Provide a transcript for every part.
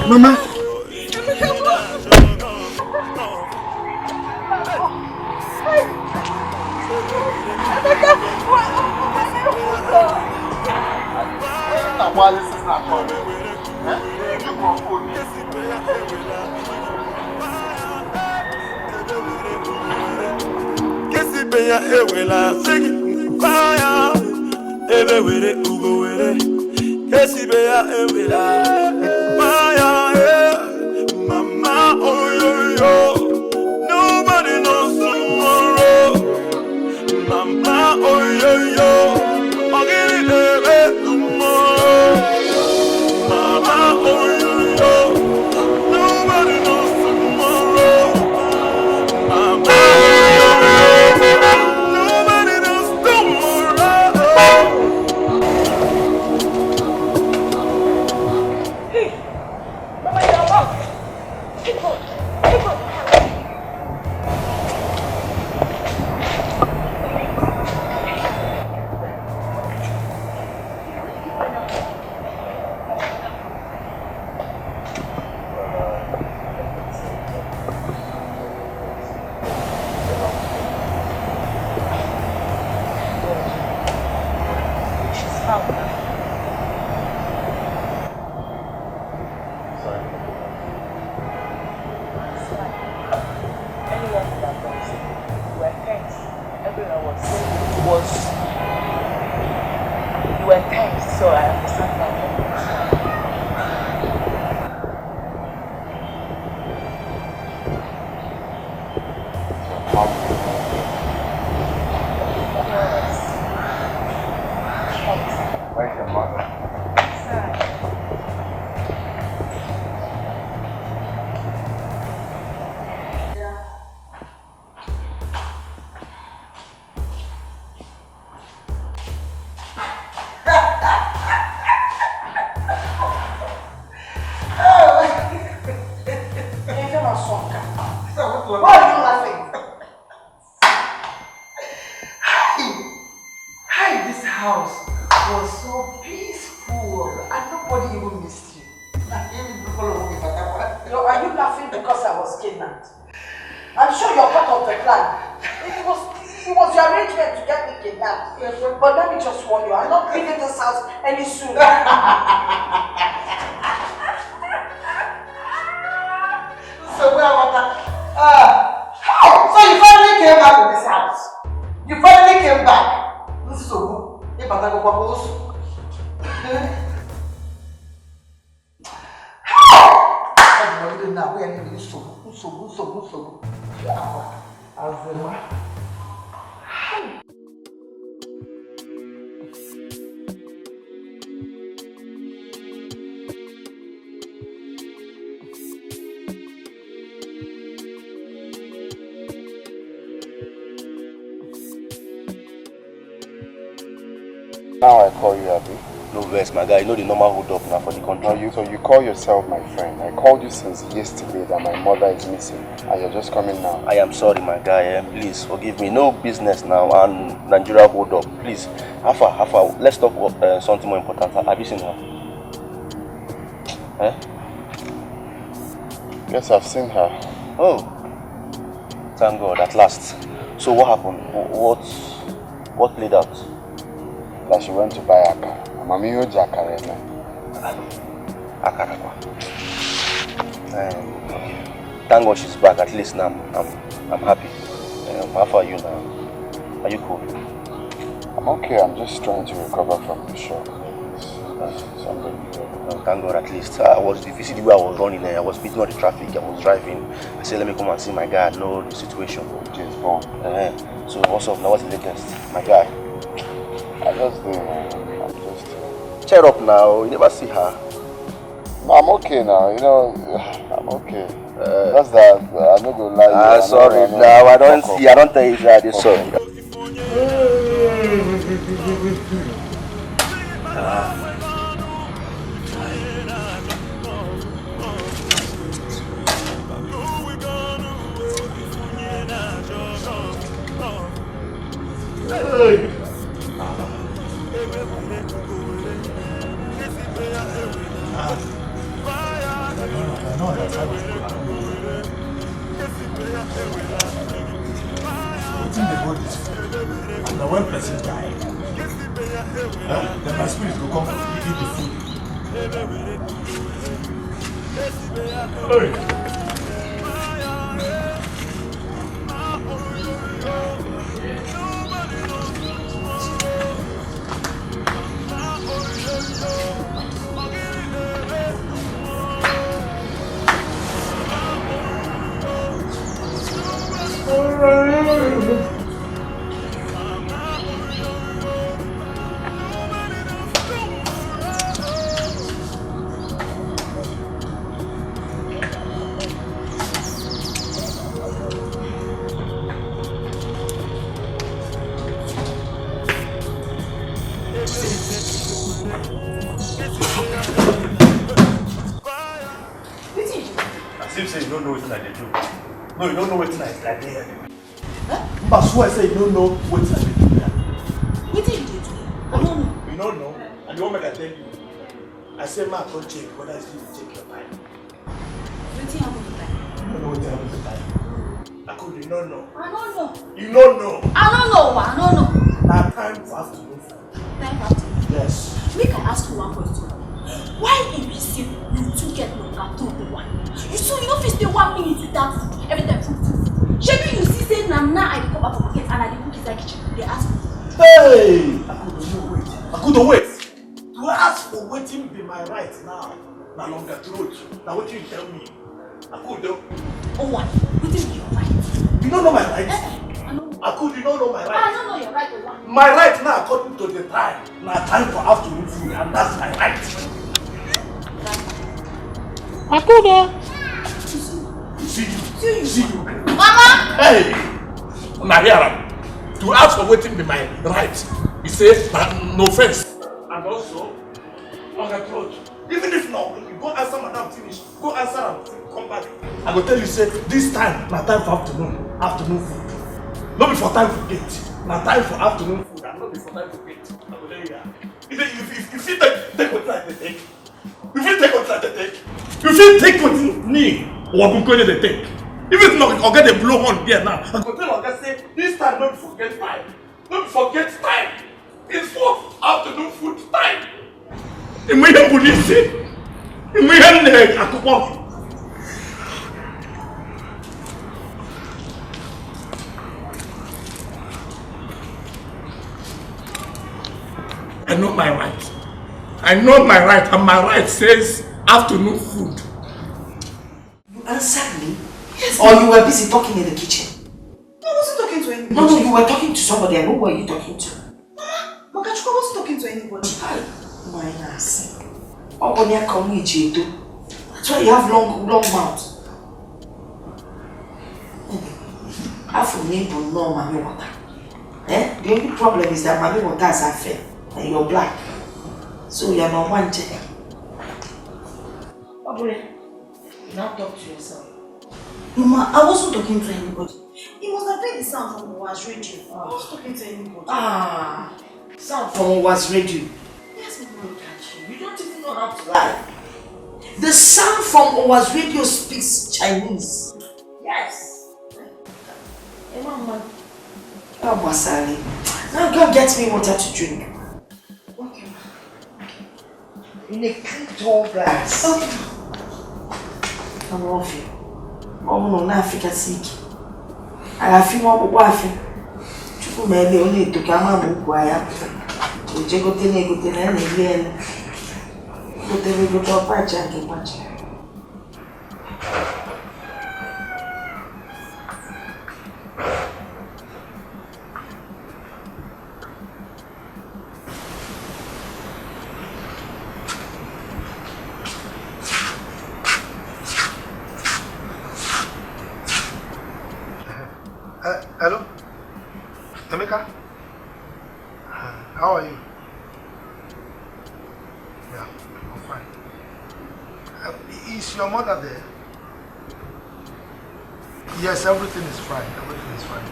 Mama. Why this is not going? Kesibeya ewela sigi fire ebe were ugo were Kesibeya ewela fire mama oh yo yo nobody knows tomorrow mama oh yo yo ogiri ebe tomorrow mama oh yo yo nobody knows tomorrow mama Now I call you Abi. No vex, my guy. You know the normal hold up now for the country. No, so you call yourself my friend. I called you since yesterday that my mother is missing, and you're just coming now. I am sorry, my guy. Please forgive me. No business now, and Nigeria hold up. Please, half hour. Let's talk about something more important. Have you seen her? Eh? Yes, I've seen her. Oh, thank God, at last. So what happened? What played out? That she went to buy akara. Mami yo jakara na. Akara kwa. Okay. Thank God she's back. At least now I'm happy. How far are you now? Are you cool? I'm okay. I'm just trying to recover from the shock. Thank God at least. If you see the way I was running there, I was beating on the traffic, I was driving. I said, let me come and see my guy. I know the situation. James Bond. So what's up now? What's the latest? My guy. I'm just cheer up now, you never see her. No, I'm okay now, you know, I'm okay. Just that I'm not gonna lie. Sorry, now I don't tell you that it's sorry. Within the body is food. And when person die, then my spirit will come to eat the food. Hey. You don't know what I do. No, you don't know what I do. Huh? I swear, I say you don't know what I do. What did you do? I don't know. You don't know? And the moment I tell you, I say, ma, don't check whether it's going to take your time. What happened to time? You don't know what happened to time. I could, you don't know. I don't know. You don't know. I don't know. I don't know. Now, time for afternoon food. Time for afternoon? Yes. Make I ask you one question. Why if you see you two get longer to the one? You so you know if you stay 1 minute without food, every time food. Maybe you see say now I come back from market and I cook inside kitchen. They ask me. Hey! I couldn't wait. To ask for waiting be my right now. Now longer throat. Now what you tell me? I couldn't. Oh what? Waiting be your right. You don't know my right? I know. I could, you don't know my right. I don't know your right or what? My right now according to the time. Now time for afternoon food and that's my right. I could. See you. Mama! Hey! Now here to ask for waiting be my right. You say no offense. And also, on the throat. Even if not, you go answer madam finish. Go answer and come back. I go tell you say this time na time for afternoon food. Not before time for gate. Na time for afternoon food and not before time for gate. I go tell you that. If you take what I take. If you take what I take. You fit take what me or Bukoye they take. If it's not, I'll get a blow on there now. I go tell Oga say this time don't forget time. Don't forget time. It's for afternoon food time. Imuye police. Imuye ne akupo. I know my right. I know my right, and my right says afternoon food. You answered me? Yes. Or you were busy talking in the kitchen? No, I wasn't talking to anybody. No, you were talking to somebody. I know who you talking to. Mama, Makachuka wasn't talking to anybody. My ass. That's why you have long mouth. Half of me will know mommy water. The only problem is that mommy water is unfair. And you're black. So you're not one check. Now talk to yourself. Mama, I wasn't talking to anybody. It must have been the sound from Owa's radio. I wasn't talking to anybody. Sound from Owa's radio. Yes, Mama. Look at you. You don't even know how to lie. The sound from Owa's radio speaks Chinese. Yes. Hey, Mama. Now go get me water to drink. Okay. In a clean tall glass. Okay. I'm off you. Oh no, Africa sick. I feel more wife. You may only to come out of wire. You take go to the end again. Go to the patch and patch. Hello? Emeka? How are you? Yeah, I'm fine. Is your mother there? Yes, everything is fine. Everything is fine.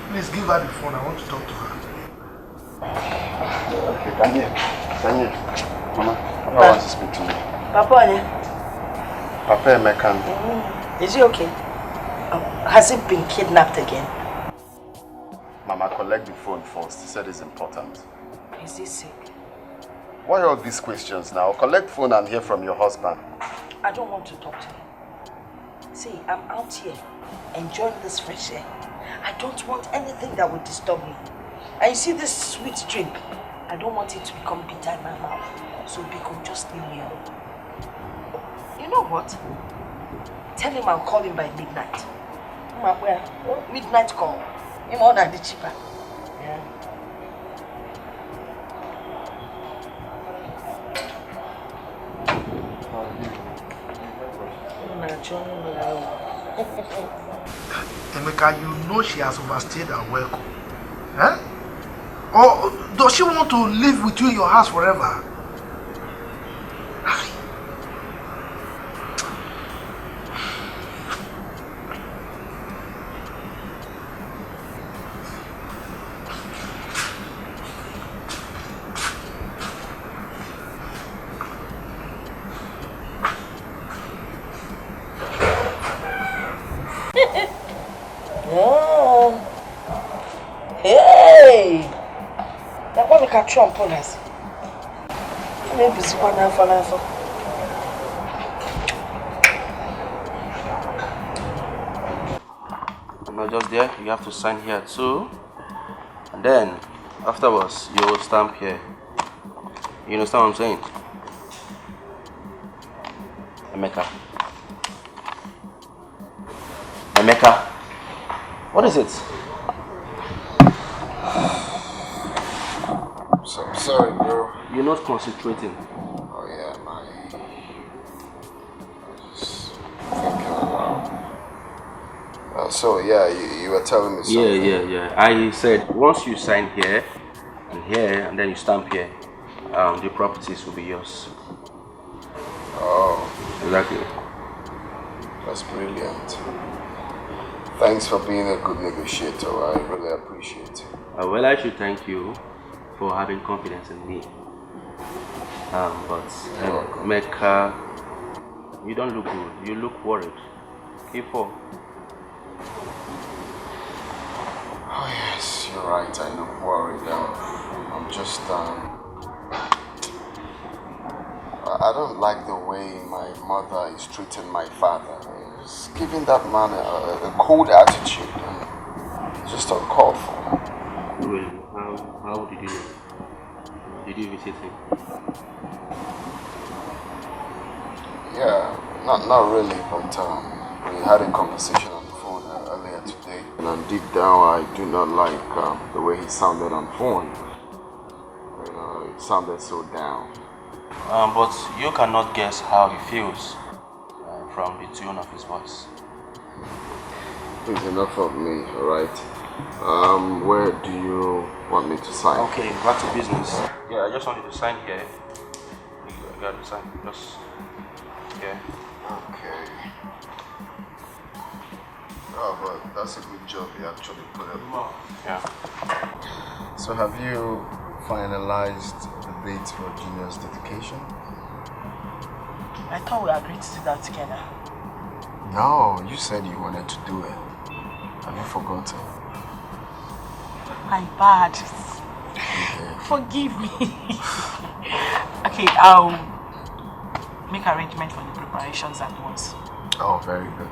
Please give her the phone. I want to talk to her. Okay, can you? Mama, Papa wants to speak to me. Papa, Papa Emeka. Is he okay? Has he been kidnapped again? Mama, collect the phone first. He said it's important. Is he sick? Why all these questions now? Collect phone and hear from your husband. I don't want to talk to him. See, I'm out here enjoying this fresh air. I don't want anything that would disturb me. And you see this sweet drink? I don't want it to become bitter in my mouth. So Biko, just leave me alone. You know what? Tell him I'll call him by midnight. Midnight call. Him all that the cheaper. Yeah. Emeka, you know she has overstayed her welcome. Huh? Or does she want to live with you in your house forever? No. Hey! That one can trump on us. Maybe it's one for Not just there, you have to sign here too. And then, afterwards, you will stamp here. You understand what I'm saying? Emeka. Emeka. What is it? So sorry, bro. You're not concentrating. Oh yeah, my. I was just thinking about. So yeah, you were telling me something. Yeah. I said once you sign here, and then you stamp here, the properties will be yours. Oh. Exactly. That's brilliant. Thanks for being a good negotiator. I really appreciate it. Well, I should thank you for having confidence in me. But Mecca, you don't look good. You look worried. Keep on. Oh yes, you're right. I look worried. I'm just I don't like the way my mother is treating my father. Just giving that man a cold attitude. It's just uncalled for. Really? How did you know? Did you visit him? Yeah, not really, but we had a conversation on the phone earlier today. And deep down, I do not like the way he sounded on the phone. It sounded so down. But you cannot guess how he feels from the tone of his voice. Please, enough of me, alright? Where do you want me to sign? Okay, back to business. Yeah, I just wanted to sign here. You got to sign. Just here. Okay. Oh, but that's a good job you actually put it. Yeah. So have you finalized the date for Junior's dedication? I thought we agreed to do that together. No, you said you wanted to do it. Have you forgotten? My bad. Okay. Forgive me. Okay, I'll make arrangement for the preparations at once. Oh, very good,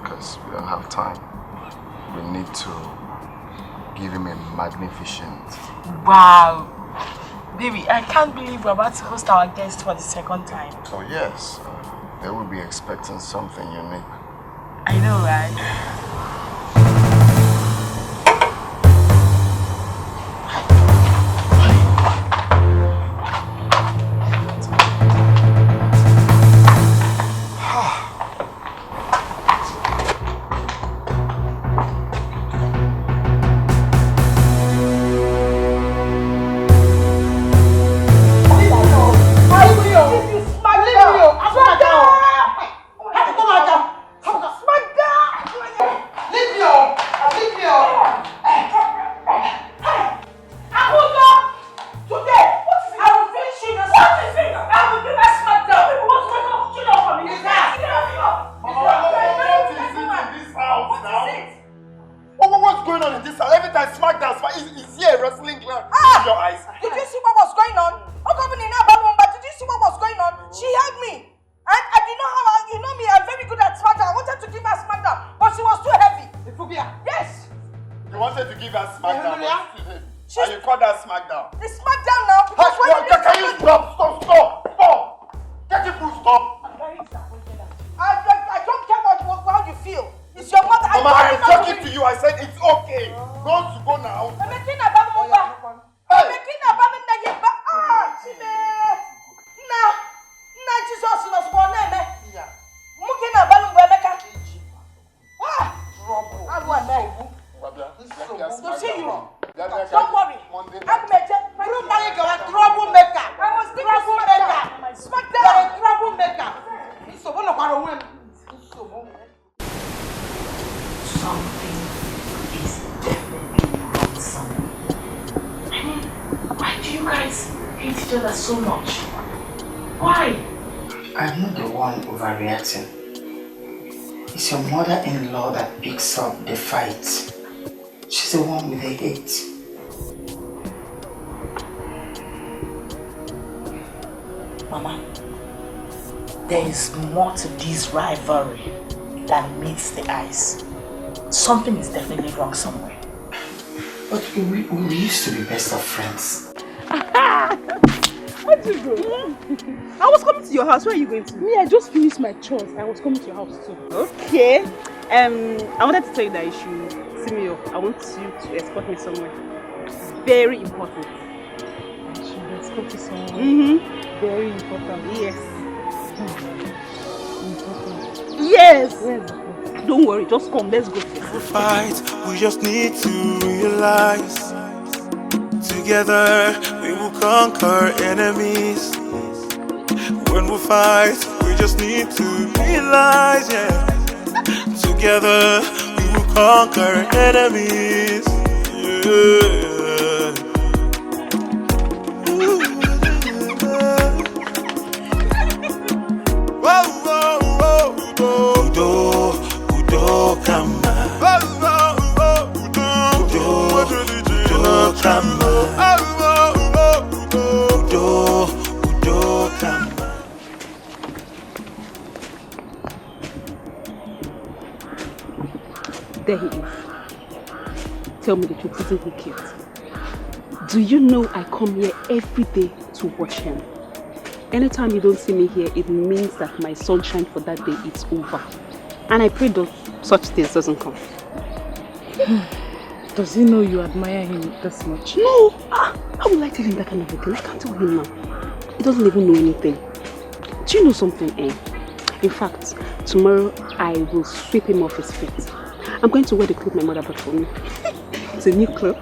because we don't have time. We need to give him a magnificent. Wow. Baby, I can't believe we're about to host our guest for the second time. Oh yes, they will be expecting something unique. I know, right? Is he a wrestling clown? In your eyes? Did you see what was going on? Did you see what was going on? She hugged me. And you know how you know me, I'm very good at smackdown. I wanted to give her smackdown, but she was too heavy. Yes. You wanted to give her smackdown, and you called her smackdown. It's smackdown now. Because Can you stop? Get it full stop. I'm very disappointed. I don't care how you feel. It's your mother. Mama, I am talking to you. I said it's okay. Don't go now. I'm making a baby move. I'm making a baby name. Nah, Jesus was born. Muking a baby move. Trouble. I'm one day. To see you. Don't worry. I'm troublemaker. I'm a troublemaker. Smack down. Troublemaker. So one of our women. Something is definitely wrong somewhere. I mean, why do you guys hate each other so much? Why? I'm not the one overreacting. It's your mother-in-law that picks up the fight. She's the one with the hate. Mama, there is more to this rivalry than meets the eyes. Something is definitely wrong somewhere. But we used to be best of friends. Where'd you go? I was coming to your house. Where are you going to? Me, I just finished my chores. I was coming to your house too. Okay. I wanted to tell you that you should see me up. I want you to escort me somewhere. Very important. I should escort you somewhere. Very important. Yes. Important. Yes. Where's the place? Don't worry. Just come. Let's go. Fight. We just need to realize. Together we will conquer enemies. When we fight, we just need to realize, yeah. Together we will conquer enemies. Yeah. Whoa, whoa, whoa, Udo, Udo, come on. Udo, come on. There he is. Tell me the truth, isn't he cute? Do you know I come here every day to watch him? Anytime you don't see me here, it means that my sunshine for that day is over. And I pray that such things doesn't come. Does he know you admire him this much? No! How will I tell him that kind of a thing? I can't tell him now. He doesn't even know anything. Do you know something, eh? In fact, tomorrow I will sweep him off his feet. I'm going to wear the clothes my mother bought for me. It's a new clothes.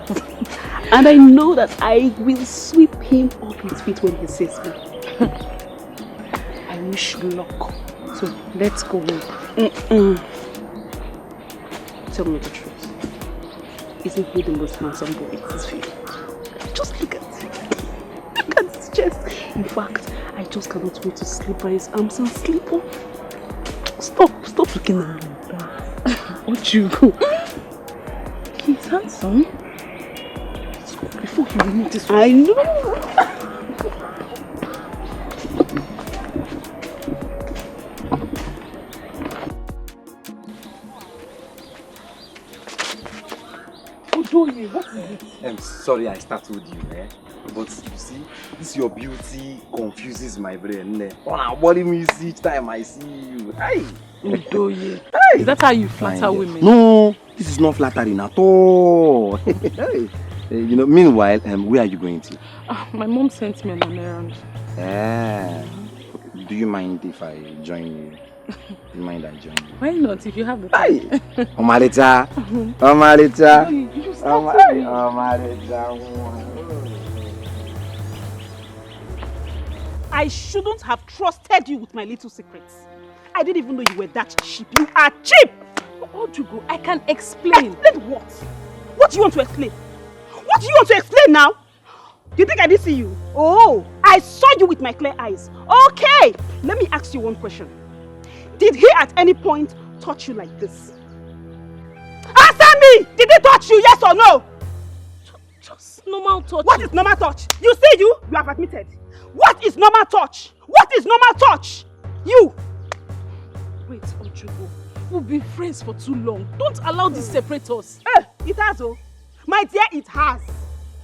And I know that I will sweep him off his feet when he sees me. I wish you luck. So let's go in. Tell me the truth. Isn't he the most handsome boy in this field? Just look at him. Look at his chest. In fact, I just cannot wait to sleep by his arms and sleep off. Stop looking at me. What you go? He's handsome. Before he removed this one. I know. What is it? I'm sorry I startled you, eh? But you see, this your beauty confuses my brain. Oh, worry me each time I see you. Hey! Udoye. Is that how you flatter women? No, this is not flattering at all. Hey. You know, meanwhile, where are you going to? My mom sent me on an errand. Do you mind if I join you? Do you mind I join you? Why not, if you have the time? Omarita. I shouldn't have trusted you with my little secrets. I didn't even know you were that cheap. You are cheap! Ojugo, I can explain. Explain what? What do you want to explain? What do you want to explain now? Do you think I didn't see you? Oh, I saw you with my clear eyes. Okay, let me ask you one question. Did he at any point touch you like this? Answer me! Did he touch you, yes or no? Just normal touch. What is normal touch? You see you have admitted. What is normal touch? What is normal touch? You! Wait, Ojugo. We've been friends for too long. Don't allow this separate us. It has, oh. My dear, it has.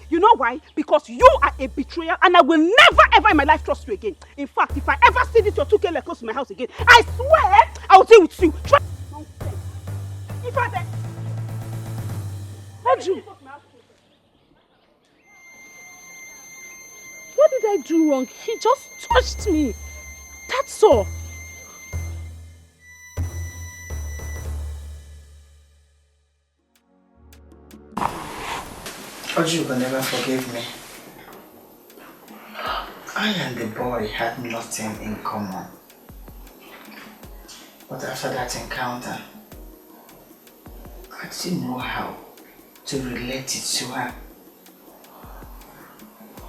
You know why? Because you are a betrayer and I will never ever in my life trust you again. In fact, if I ever see this your 2K close to my house again, I swear I will deal with you. Try. If I then. Oju. What did I do wrong? He just touched me. That's all. Oju will never forgive me. I and the boy had nothing in common. But after that encounter, I didn't know how to relate it to her.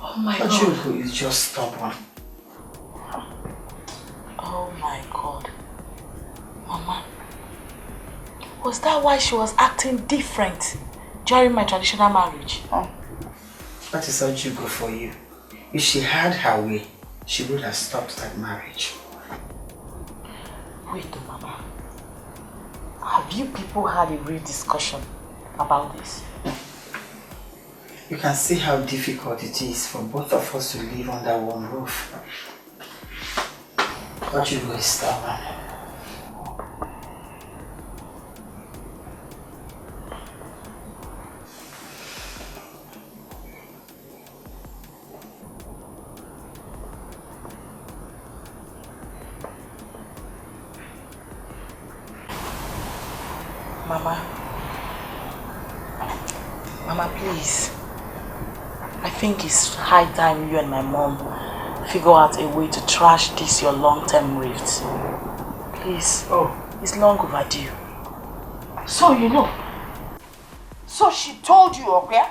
Oh my God. Oju is just stubborn. Oh my God. Mama, was that why she was acting different during my traditional marriage? Oh, that is Ojugo for you. If she had her way, she would have stopped that marriage. Wait, Mama. Have you people had a real discussion about this? You can see how difficult it is for both of us to live under one roof. Ojugo is stubborn. Mama, please. I think it's high time you and my mom figure out a way to trash this your long-term rift. Please. Oh, it's long overdue. So you know. So she told you, okay?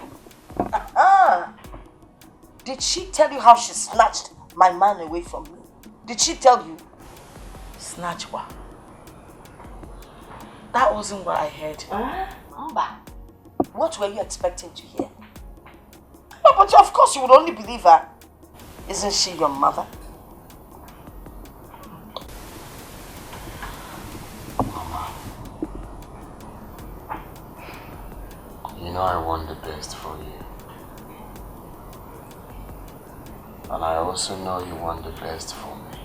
Did she tell you how she snatched my man away from me? Did she tell you? Snatch what? That wasn't what I heard. What were you expecting to hear? No, but of course you would only believe her. Isn't she your mother? Mama, you know I want the best for you. And I also know you want the best for me.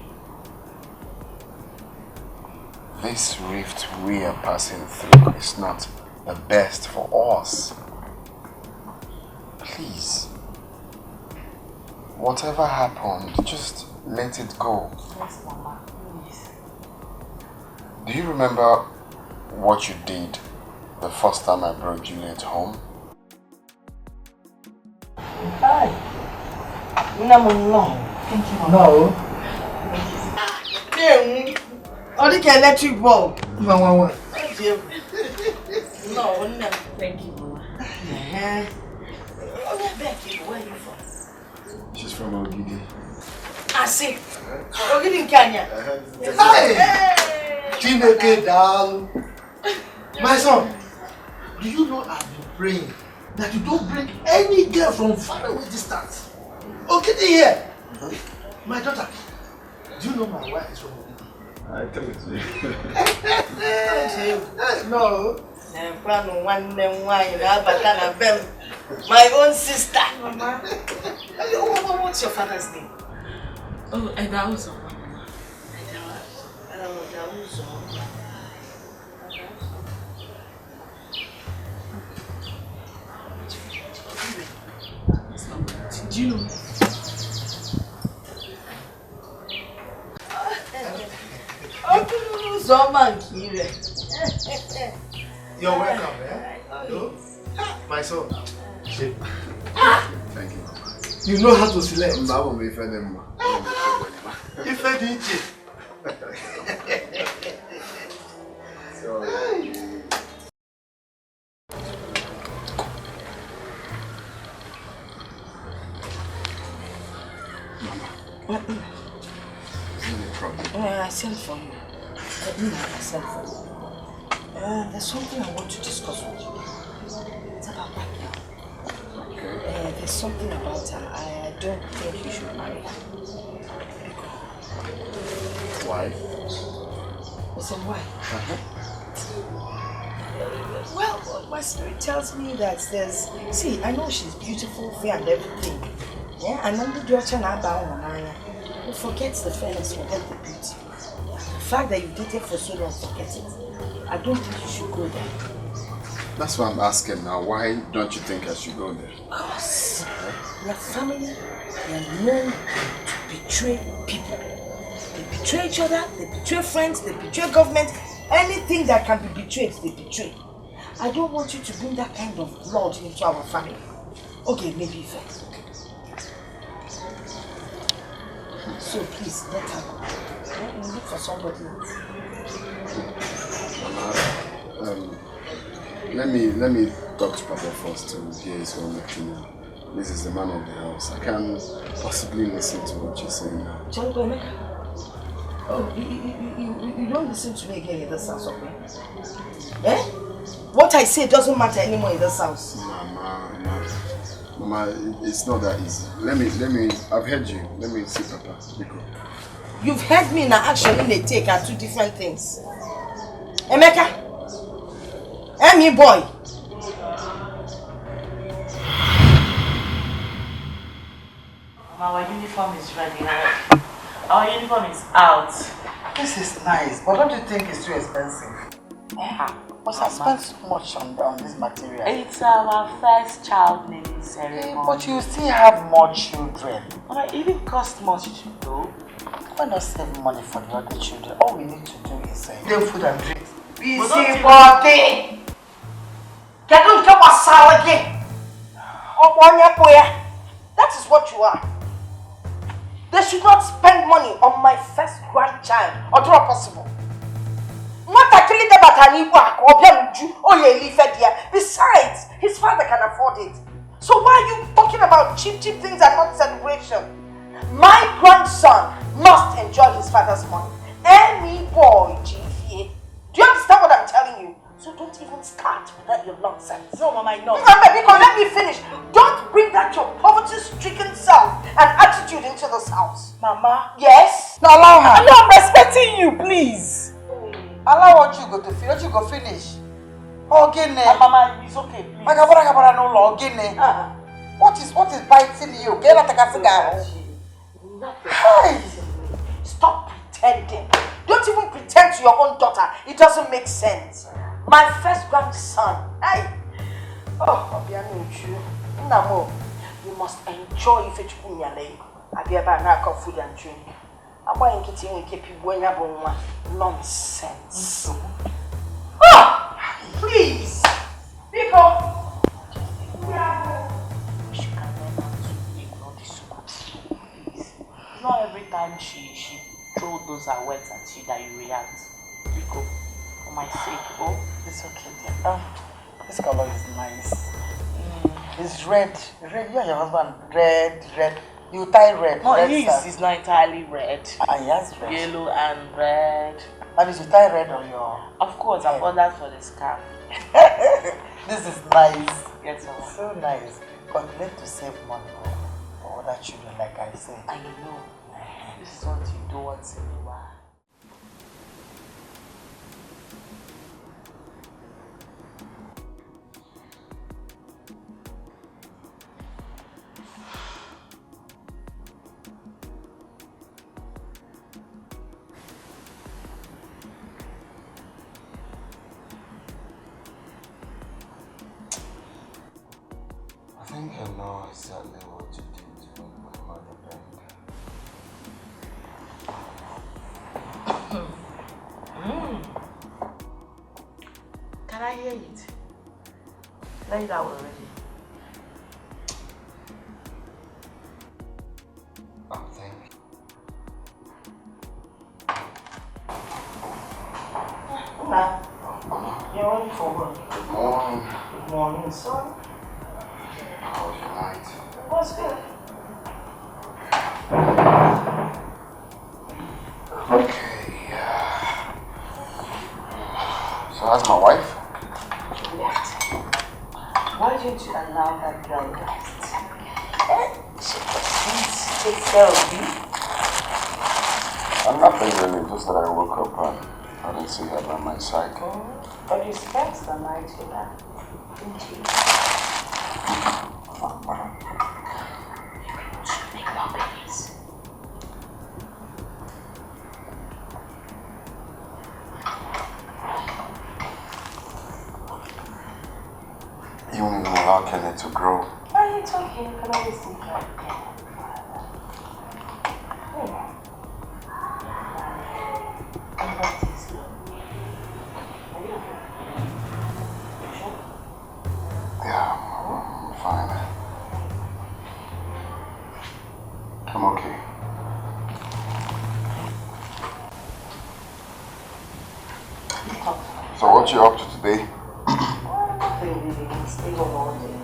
This rift we are passing through is not the best for us. Please, whatever happened, just let it go. Yes, Mama, please. Do you remember what you did the first time I brought Juliet home? Hi. No. Thank you, Mama. No. Only can electric bulb. No. No, thank you, Mama. Becky, where are you from? She's from Ogidi. I see. Ogidi in Kenya. Hey! Chineke Dal. My son, do you know I've been praying that you don't bring any girl from far away distance? Ogidi here. My daughter, do you know my wife is from Ogidi? I tell it to you. No. My own sister. Mama. What's your father's name? Oh, Edauzo. Do you know? You're welcome, eh? No? My son. Thank you, Mama. You know how to select. Mama will be fed If I did What? Isn't it a problem? I sent for you. I sent for you. There's something I want to discuss with you. It's about that girl. Okay. There's something about her. I don't think you should marry her. Why? Listen, why? Well, my spirit tells me that there's... See, I know she's beautiful, fair and everything. Yeah, and then the daughter now who forgets the fairness, forget the beauty. The fact that you dated for so long, forget it. I don't think you should go there. That's why I'm asking now. Why don't you think I should go there? Because your family, they are known to betray people. They betray each other, they betray friends, they betray government. Anything that can be betrayed, they betray. I don't want you to bring that kind of blood into our family. Okay, maybe first. So please, let her go. Look for somebody else. Let me talk to Papa first to hear his own opinion. This is the man of the house. I can't possibly listen to what you're saying now. Oh, you don't listen to me again in this house, okay? Eh? What I say doesn't matter anymore in this house. Mama, it's not that easy. Let me, I've heard you. Let me see Papa. You've heard me in an action in a take are two different things. Emeka? Me boy. Our uniform is ready. Our uniform is out. This is nice, but don't you think it's too expensive? Must I spend so much on this material? It's our first child naming ceremony. But you still have more children. It even costs much though. Why not save money for the other children? All we need to do is give food and drink. Busy body! Get on top of salad again! That is what you are. They should not spend money on my first grandchild, or do not possible. Not actually the Bataniwa or Biamuju or Yelifedia. Besides, his father can afford it. So why are you talking about cheap things and not celebration? My grandson must enjoy his father's money. Any boy, GFA. Do you understand what I'm telling you? So don't even start with that your nonsense. No, Mama, no. Because let me finish. Don't bring that your poverty-stricken self and attitude into this house. Mama. Yes? No, allow her. No, I'm respecting you, please. Allow what you go to finish. What you go finish? Mama, it's okay, please. What is biting you? Get out of cigar. Hey! Stop pretending. Don't even pretend to your own daughter. It doesn't make sense. My first grandson. Hey! Oh, Namo, you must enjoy if it's Punyale. I be about knock off food and drink. I'm going to keep you when you nonsense. Ah! Please! Because not every time she throw those her words at you that you react. Rico, for my sake, it's okay, dear. This color is nice. It's red. Red, you and your husband. Red. You tie red. No, red his is not entirely red. Yes, red. Yellow and red. And you tie red on your... Of course, I bought that for the scarf. This is nice. Yes, Mama. So nice. But we need to save money for other children, like I said. I know. This is what you do once in a while. I think I know exactly what to do to make my mother bend. Can I hear it? Lay it out already. I'm thinking. you're on for work. Good morning. Good morning, son. How was your night? It was good. Okay. So how's my wife? Left. Why didn't you allow that girl rest? She takes care of you. Nothing really, just that I woke up and I didn't see her by my side. But you spent the night with her, didn't you? Should make more babies. You won't even allow Kenny to grow. Oh, it's okay. You can always take care of Kenny. Yeah, I'm fine. I'm okay. So what you up to today? Nothing really. Stay home all day.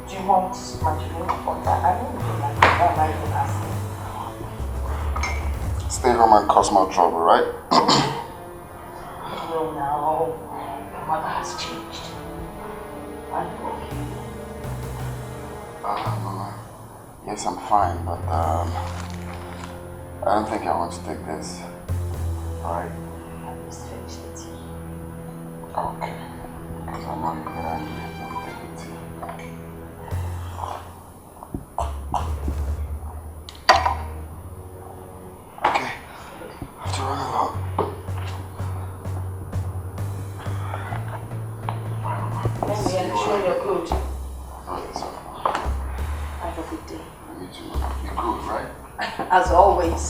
Do you want my drink or that? I don't know like that. I can ask you. Stay home and cause more trouble, right? No, now. Your mother has changed. I'm okay. Yes, I'm fine, but I don't think I want to take this. Alright? I just finished the tea. Okay. Because I'm not even angry. Let me take the tea. Okay. I have to run along. Let me ensure you're good. No, it's okay. Have a good day. You too. You're good, right? As always.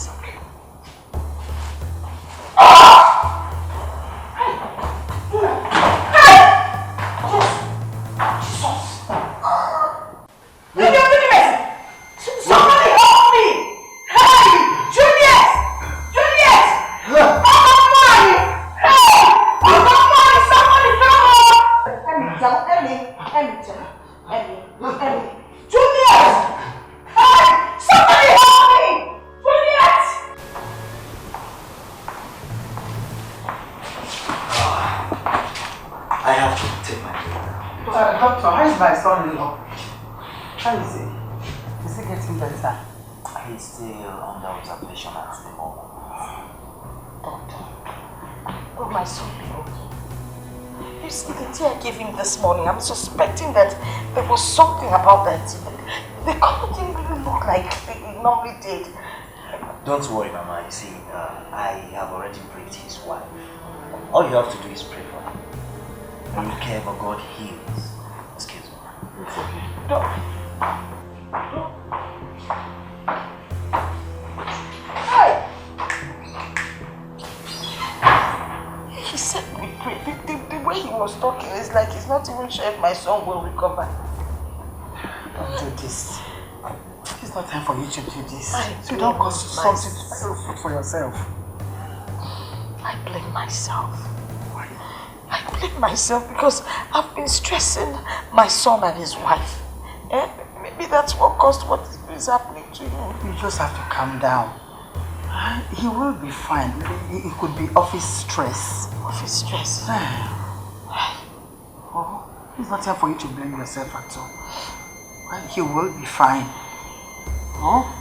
Somebody help me! Hey! Juliet! Juliet! Somebody! Hey! Somebody help! Emmy. Juliet! Hey! Somebody help me! Juliet! I have to take my leave now. Doctor, how is my son-in-law? How is he? Is he getting better? He's still under observation at the moment. Doctor, will my son be okay? You see, the tea I gave him this morning, I'm suspecting that there was something about that tea. The color didn't really look like it normally did. Don't worry, Mama. You see, I have already briefed his wife. All you have to do is pray for him. And whatever God heals. Excuse me. It's okay. Don't. Hey! He said we pray. The way he was talking is like he's not even sure if my son will recover. Don't do this. It's not time for you to do this. You don't cause something for yourself. I blame myself. Why? I blame myself because I've been stressing my son and his wife. Maybe that's what caused what is happening to him. You just have to calm down. He will be fine. It could be office stress. Office stress? Oh, it's not time for you to blame yourself at all. He will be fine. Oh?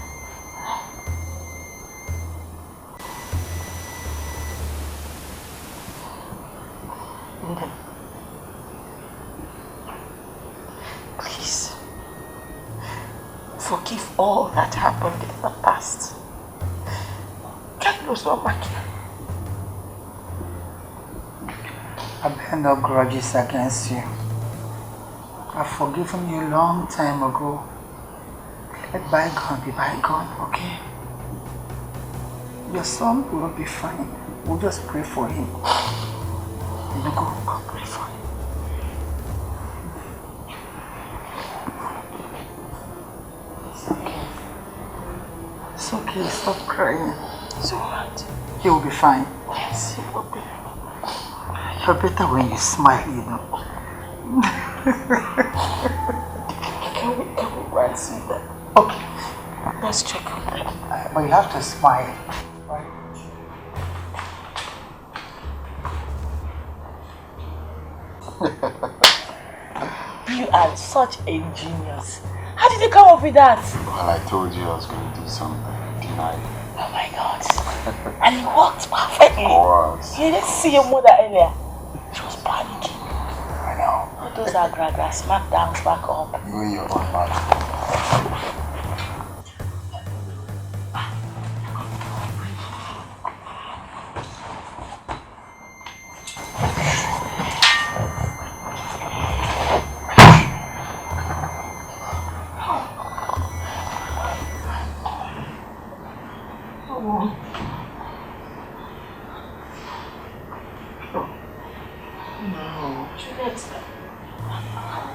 Please, forgive all that happened in the past. Carlos Omaki. I bear no grudges against you. I've forgiven you a long time ago. Let bygone be bygone, okay? Your son will be fine. We'll just pray for him. You go pray for him. It's okay, stop crying. It's alright. He will be fine. Yes, he will be. You're better when you smile, you know. Can we go and see that? Okay. Let's check on them. But you have to smile. You are such a genius. How did you come up with that? Well, I told you I was going to do something, didn't I? Oh my God. And it worked perfectly. Of course. You didn't see your mother earlier. She was panicking. I know. All those are gra smack downs back up. You and your own man.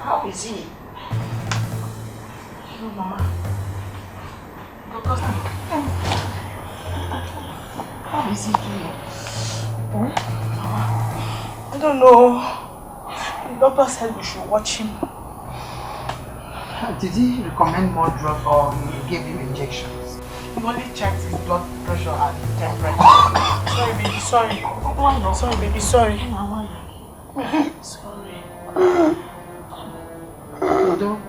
How is he? No, Mama. Doctor, how is he doing? Mama, I don't know. The doctor said we should watch him. Did he recommend more drugs or he gave him injections? He only checked his blood pressure and temperature. Sorry, baby, sorry. Why not? Sorry, baby, sorry. Sorry. Odo?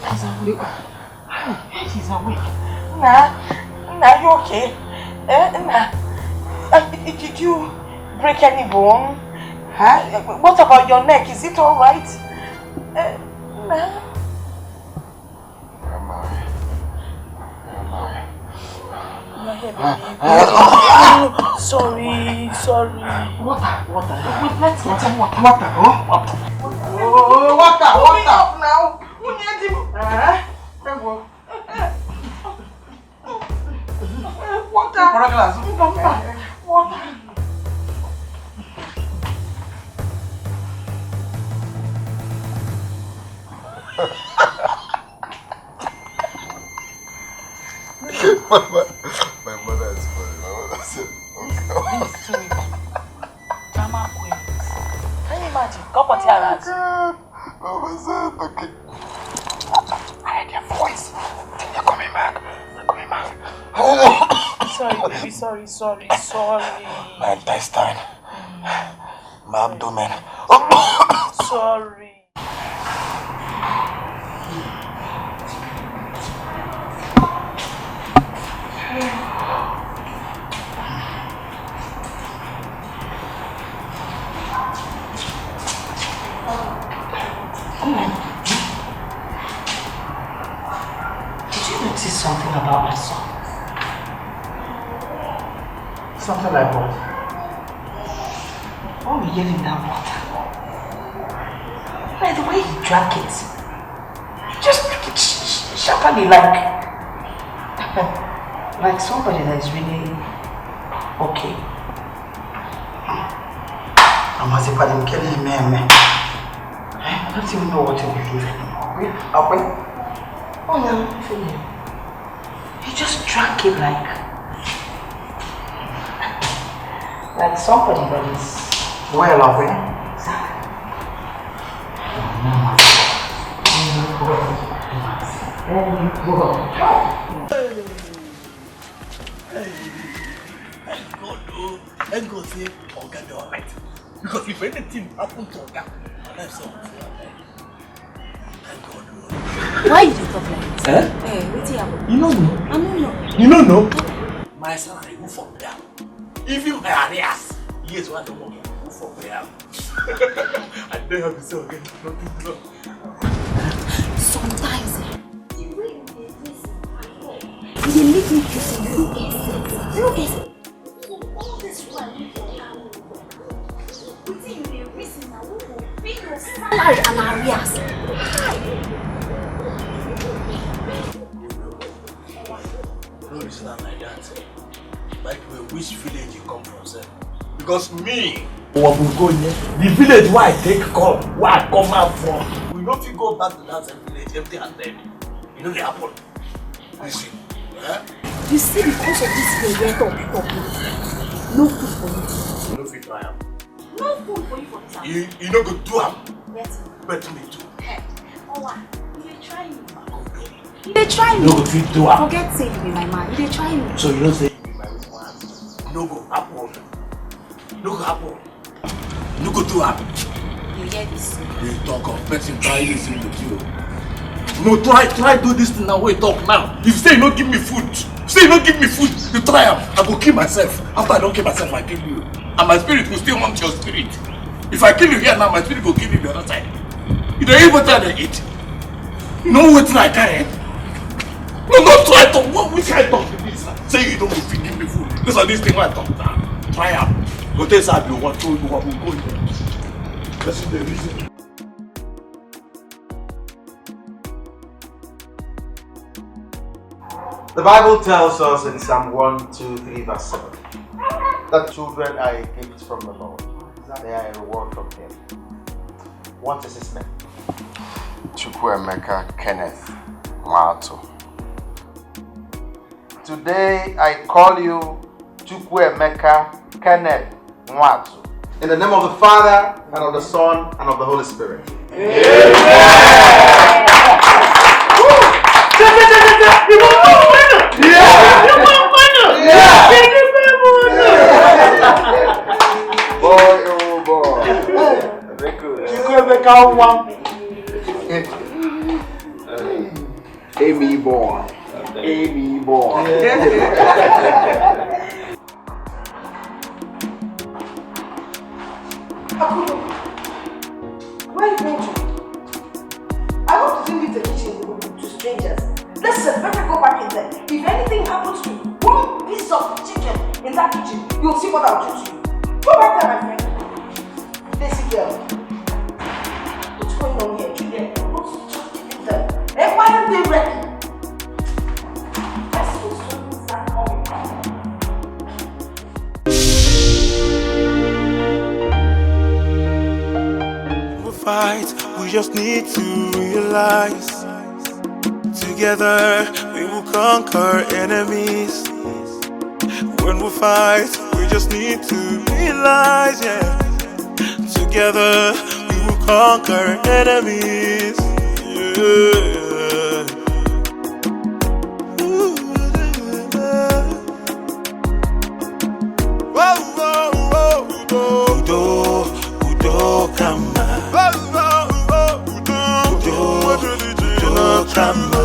He's awake. He's awake. Nah, you okay? Did you break any bone? Huh? What about your neck? Is it alright? Nah. Sorry. Water. Water. Water now. Water. My mother is funny. My mother said, okay. Drama queens. Can you imagine? Go for tiaras. Mama said, okay. I heard your voice. They're coming back. Sorry, baby. Sorry. My intestine. My abdomen. Sorry. Did you notice something about my son? Something like what? When we gave him that water, by the way he drank it, he just drank it sharply like somebody that is really okay. I'm as if I'm killing him. I don't even know what to believe anymore. Oh no, he just drank it like somebody that is well off. Thank God say Oga dey alright. Because if anything happen to Oga, that's all. Thank God. Why you talk like this? What's happening? You don't know. I don't know. You don't know? My salary move from there. Even my arrears. Yes, what I don't want to move from there. I don't have to say again. Sometimes, the way you make me feel no essence. All this while you within the reason that we will pay your salary and arrears. No, it's not like that. By the way, which village you come from, sir? Because me, the village where I take come, where I come out from, we don't fit go back to that village empty-handed. You know the happen. Listen, You see, because of this thing, we're talking. No food for you. You don't fit try am. No food for you for this house. You no go do am. Yes. Bet me too. Hey, Owa, you try me. You try me. No go fit do am. Forget saying you be my man. You try me. So you don't say you be my man. No go happen. No go happen. No go do am. You hear this? You talk of person try listen with you. No, try do this thing now. Wait, talk now. If you say you don't give me food, you try am. I go kill myself. After I don't kill myself, I kill you. And my spirit will still haunt your spirit. If I kill you here now, my spirit will kill you the other side. You don't even try to eat. You know what I carry? No, try to. Which I talk to this? Say you don't give me food. This is this thing I talk now. Try am. Go tell us you want to go in there. That's the reason. The Bible tells us in Psalm 123 verse 7 that children are a gift from the Lord. They are a reward from Him. What is his name? Chukwuemeka Kenneth Nwatu. Today I call you Chukwuemeka Kenneth Nwatu. In the name of the Father, and of the Son, and of the Holy Spirit. Amen. Boy, oh boy. Very good. Amy boy. Where are you going to? I hope to leave the kitchen to strangers. Listen, better go back in there. If anything happens to one piece of chicken in that kitchen, you'll see what I'll do to you. Go back there, my friend. Lazy girl. What's going on here? Julia, what's just giving them? And why aren't they ready? That's so soon start coming. We'll fight, we just need to realize. Together we will conquer enemies. When we fight, we just need to realize, yeah. Together we will conquer enemies, yeah. Udo kama. Udo kama.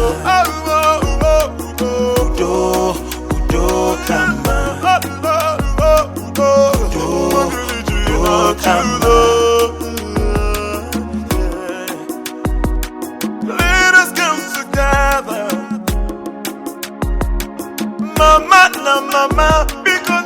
Let us come together, mama, na mama, because